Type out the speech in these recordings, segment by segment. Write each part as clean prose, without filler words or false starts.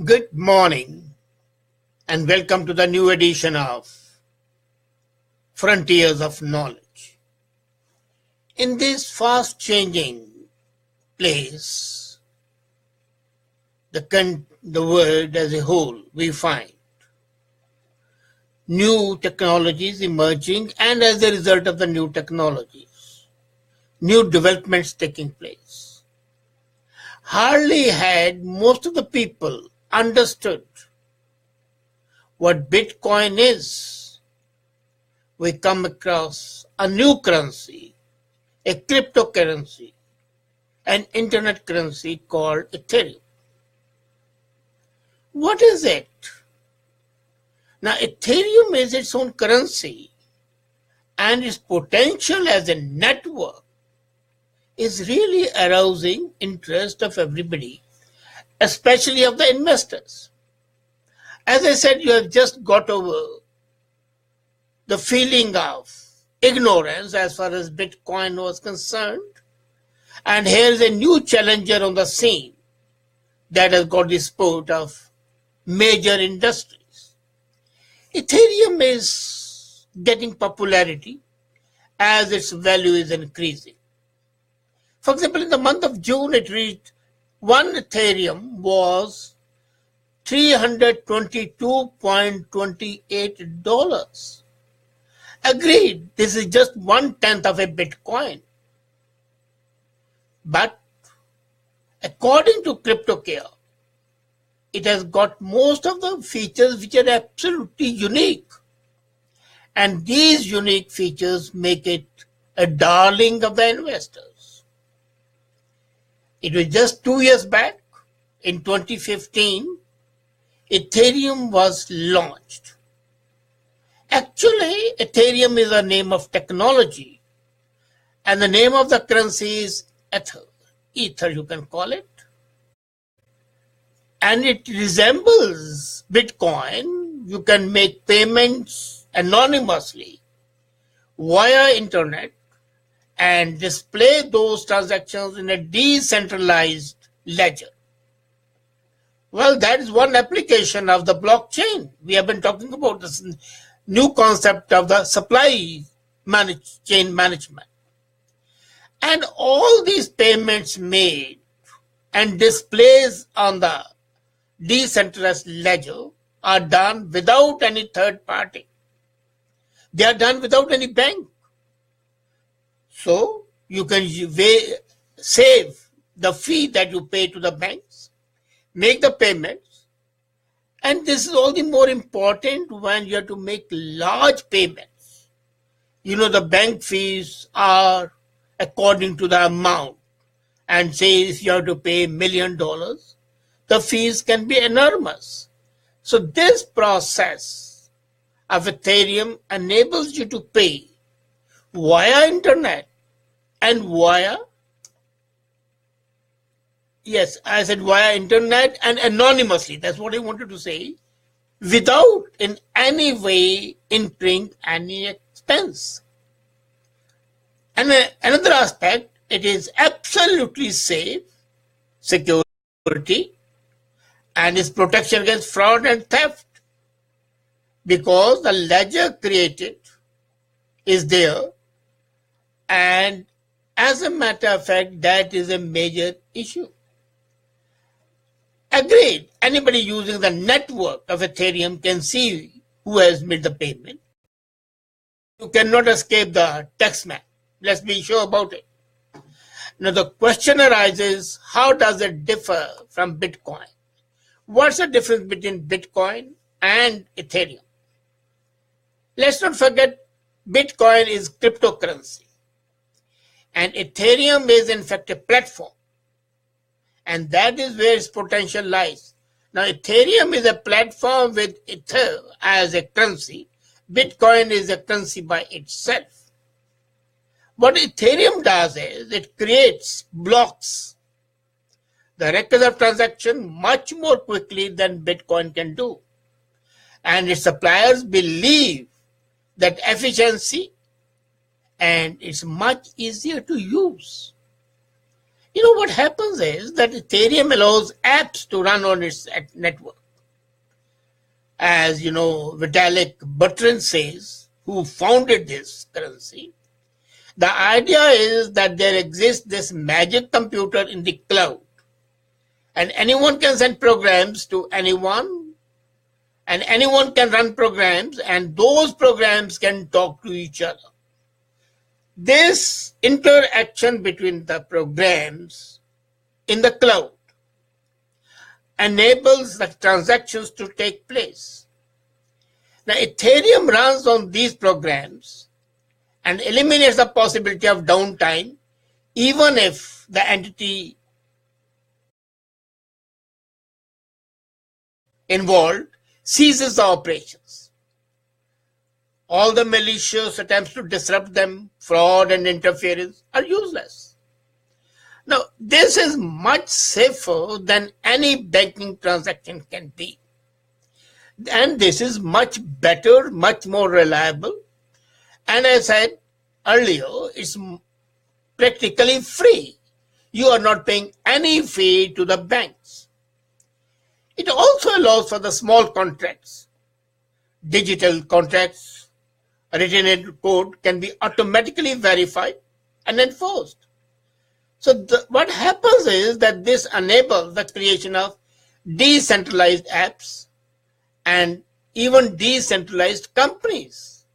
Good morning and welcome to the new edition of Frontiers of Knowledge. In this fast changing place, the world as a whole, we find new technologies emerging, and as a result of the new technologies, new developments taking place. Hardly had most of the people understood what Bitcoin is, we come across a new currency, a cryptocurrency, an internet currency called Ethereum. What is it? Now, Ethereum is its own currency, and its potential as a network is really arousing interest of everybody, especially of the investors. As I said, you have just got over the feeling of ignorance as far as Bitcoin was concerned. And here is a new challenger on the scene that has got the support of major industries. Ethereum is getting popularity as its value is increasing. For example, in the month of June, it reached one Ethereum was $322.28. Agreed, this is just 1/10 of a Bitcoin. But according to CryptoCare, it has got most of the features which are absolutely unique. And these unique features make it a darling of the investors. It was just 2 years back, in 2015, Ethereum was launched. Actually, Ethereum is a name of technology, and the name of the currency is Ether, you can call it. And it resembles Bitcoin. You can make payments anonymously via internet and display those transactions in a decentralized ledger. Well, that is one application of the blockchain. We have been talking about this new concept of the supply chain management. And all these payments made and displays on the decentralized ledger are done without any third party. They are done without any bank. So you can save the fee that you pay to the banks, make the payments, and this is all the more important when you have to make large payments. You know, the bank fees are according to the amount, and say if you have to pay $1 million, the fees can be enormous. So this process of Ethereum enables you to pay via internet and via internet and anonymously. That's what I wanted to say, without in any way incurring any expense. And another aspect, it is absolutely safe, security, and its protection against fraud and theft, because the ledger created is there, and as a matter of fact, that is a major issue. Agreed, anybody using the network of Ethereum can see who has made the payment. You cannot escape the tax man. Let's be sure about it. Now the question arises, how does it differ from Bitcoin? What's the difference between Bitcoin and Ethereum? Let's not forget, Bitcoin is cryptocurrency, and Ethereum is in fact a platform, and that is where its potential lies. Now Ethereum is a platform with Ether as a currency. Bitcoin is a currency by itself. What Ethereum does is it creates blocks, the records of transaction, much more quickly than Bitcoin can do. And its suppliers believe that efficiency, and it's much easier to use. What happens is that Ethereum allows apps to run on its network. As Vitalik Buterin says, who founded this currency, the idea is that there exists this magic computer in the cloud, and anyone can send programs to anyone, and anyone can run programs, and those programs can talk to each other. This interaction between the programs in the cloud enables the transactions to take place. Now, Ethereum runs on these programs and eliminates the possibility of downtime, even if the entity involved ceases the operations. All the malicious attempts to disrupt them, fraud and interference, are useless. Now, this is much safer than any banking transaction can be. And this is much better, much more reliable. And as I said earlier, it's practically free. You are not paying any fee to the banks. It also allows for the small contracts. Digital contracts, written code can be automatically verified and enforced. So what happens is that this enables the creation of decentralized apps and even decentralized companies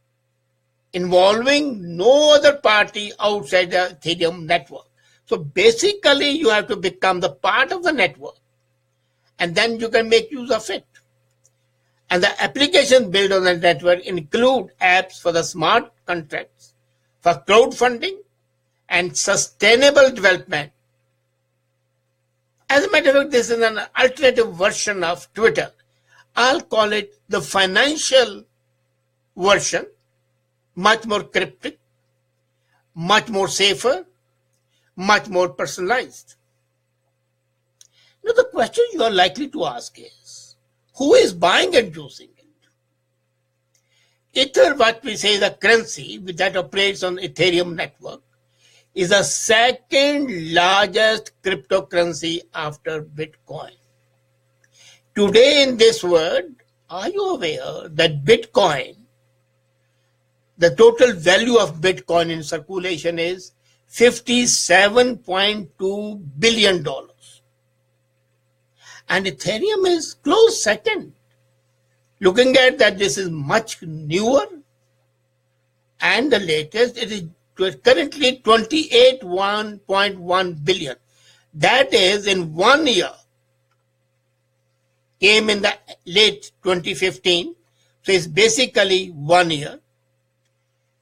involving no other party outside the Ethereum network. So basically you have to become the part of the network, and then you can make use of it. And the applications built on the network include apps for the smart contracts, for crowdfunding, and sustainable development. As a matter of fact, this is an alternative version of Twitter. I'll call it the financial version, much more cryptic, much more safer, much more personalized. Now, the question you are likely to ask is, who is buying and using it? Ether, what we say is a currency that operates on Ethereum network, is the second largest cryptocurrency after Bitcoin. Today in this world, are you aware that Bitcoin, the total value of Bitcoin in circulation is $57.2 billion. And Ethereum is close second. Looking at that, this is much newer and the latest. It is currently 28.1 billion. That is in 1 year. Came in the late 2015. So it's basically 1 year.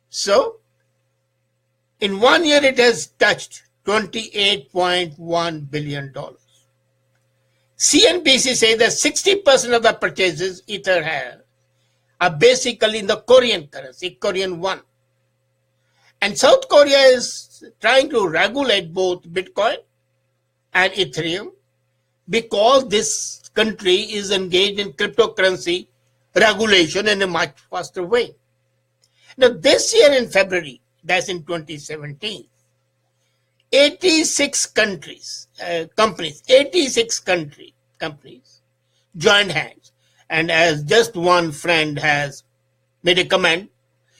So in 1 year, it has touched $28.1 billion. CNBC says that 60% of the purchases Ether has are basically in the Korean currency, Korean won. And South Korea is trying to regulate both Bitcoin and Ethereum because this country is engaged in cryptocurrency regulation in a much faster way. Now, this year in February, that's in 2017, 86 companies joined hands. And as just one friend has made a comment,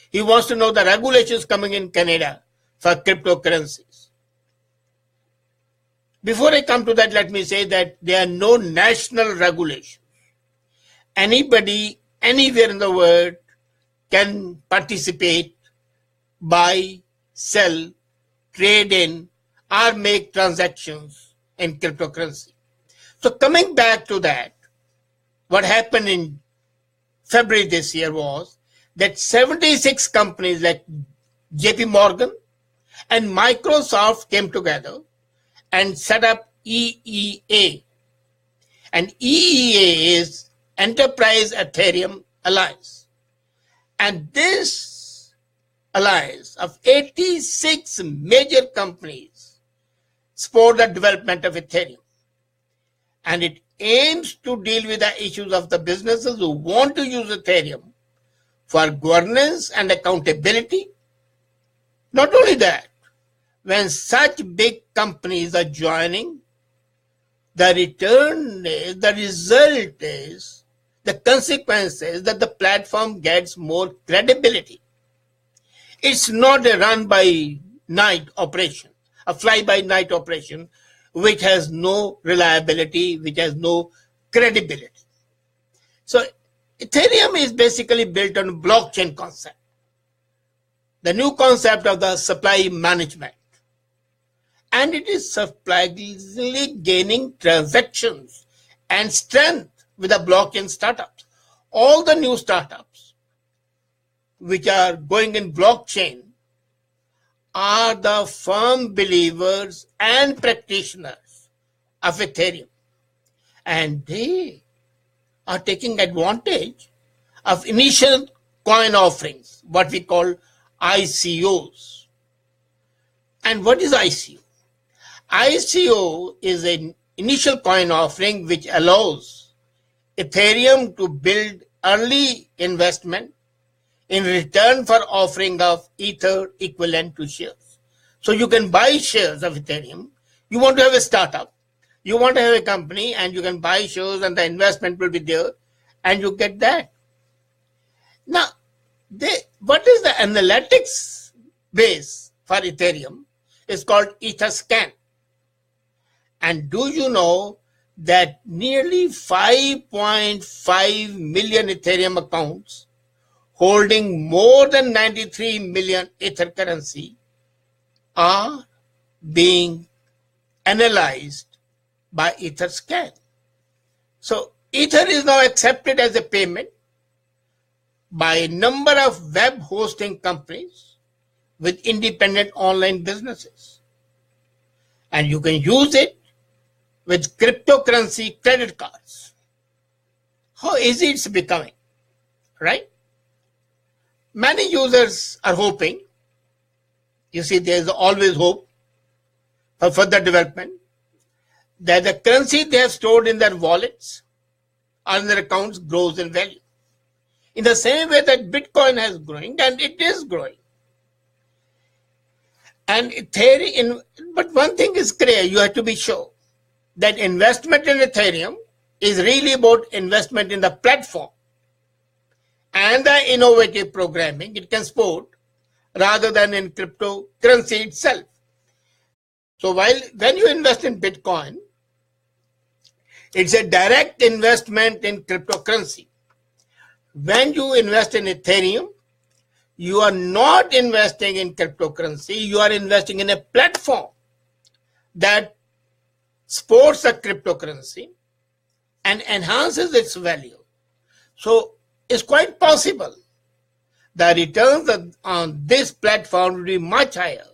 he wants to know the regulations coming in Canada for cryptocurrencies. Before I come to that, let me say that there are no national regulations. Anybody, anywhere in the world can participate, buy, sell, trade in, or make transactions in cryptocurrency. So coming back to that, what happened in February this year was that 76 companies like JP Morgan and Microsoft came together and set up EEA. And EEA is Enterprise Ethereum Alliance. And this alliance of 86 major companies support the development of Ethereum. And it aims to deal with the issues of the businesses who want to use Ethereum for governance and accountability. Not only that, when such big companies are joining, the result is, the consequence is that the platform gets more credibility. It's not a run by night operation, a fly by night operation, which has no reliability, which has no credibility. So Ethereum is basically built on a blockchain concept, the new concept of the supply management. And it is surprisingly gaining transactions and strength with the blockchain startups. All the new startups which are going in blockchain are the firm believers and practitioners of Ethereum. And they are taking advantage of initial coin offerings, what we call ICOs. And what is ICO? ICO is an initial coin offering which allows Ethereum to build early investment in return for offering of Ether equivalent to shares. So you can buy shares of Ethereum. You want to have a startup. You want to have a company and you can buy shares and the investment will be there and you get that. Now, what is the analytics base for Ethereum? It's called Etherscan. And do you know that nearly 5.5 million Ethereum accounts holding more than 93 million Ether currency are being analyzed by Etherscan. So Ether is now accepted as a payment by a number of web hosting companies with independent online businesses. And you can use it with cryptocurrency credit cards. How easy it's becoming, right? Many users are hoping, you see there is always hope for further development, that the currency they have stored in their wallets or in their accounts grows in value. In the same way that Bitcoin has growing, and it is growing. And Ethereum, but one thing is clear, you have to be sure that investment in Ethereum is really about investment in the platform and the innovative programming it can support rather than in cryptocurrency itself. So when you invest in Bitcoin, it's a direct investment in cryptocurrency. When you invest in Ethereum, you are not investing in cryptocurrency, you are investing in a platform that supports a cryptocurrency and enhances its value. So it's quite possible the returns on this platform will be much higher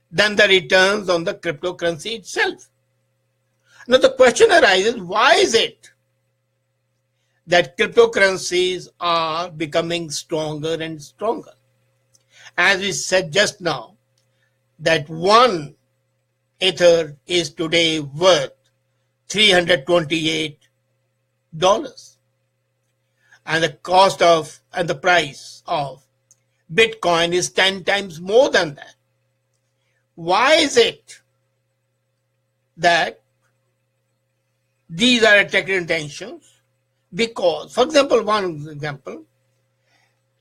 than the returns on the cryptocurrency itself. Now the question arises, why is it that cryptocurrencies are becoming stronger and stronger? As we said just now, that one Ether is today worth $328. And the cost of and the price of Bitcoin is 10 times more than that. Why is it that these are attracting intentions? Because, for example,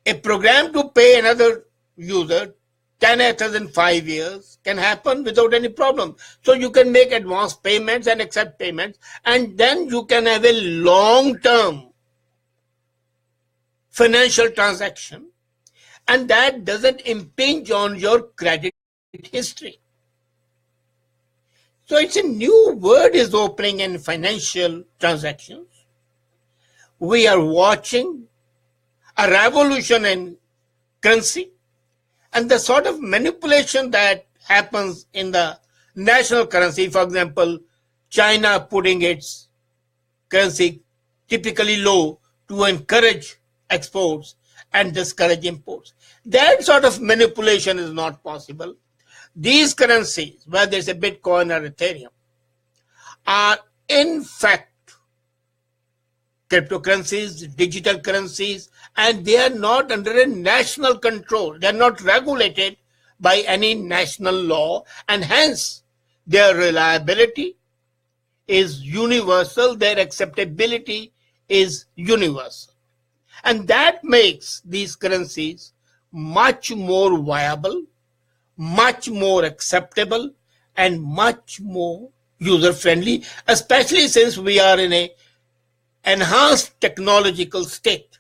a program to pay another user 10 Ethers in 5 years can happen without any problem. So you can make advance payments and accept payments, and then you can have a long-term financial transaction, and that doesn't impinge on your credit history. So it's a new world is opening in financial transactions. We are watching a revolution in currency, and the sort of manipulation that happens in the national currency, for example, China putting its currency typically low to encourage exports and discourage imports. That sort of manipulation is not possible. These currencies, whether it's a Bitcoin or Ethereum, are in fact cryptocurrencies, digital currencies, and they are not under a national control. They are not regulated by any national law, and hence their reliability is universal, their acceptability is universal. And that makes these currencies much more viable, much more acceptable, and much more user-friendly, especially since we are in an enhanced technological state.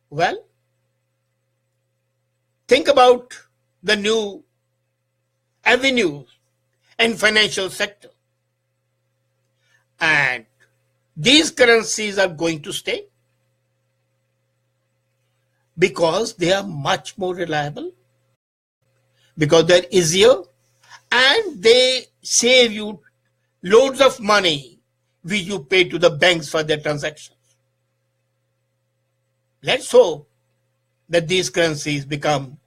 Well, think about the new avenues in financial sector. And these currencies are going to stay because they are much more reliable, because they're easier, and they save you loads of money which you pay to the banks for their transactions. Let's hope that these currencies become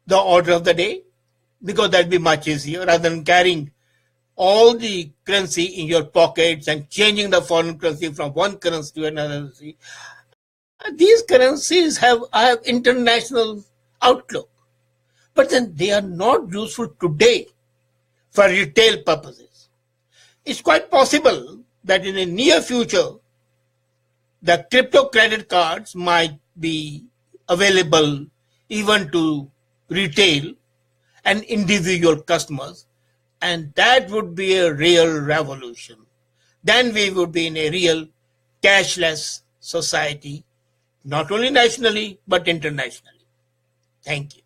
the order of the day, because that'd be much easier rather than carrying all the currency in your pockets and changing the foreign currency from one currency to another currency. These currencies have international outlook, but then they are not useful today for retail purposes. It's quite possible that in the near future, the crypto credit cards might be available even to retail and individual customers, and that would be a real revolution. Then we would be in a real cashless society, not only nationally but internationally. Thank you.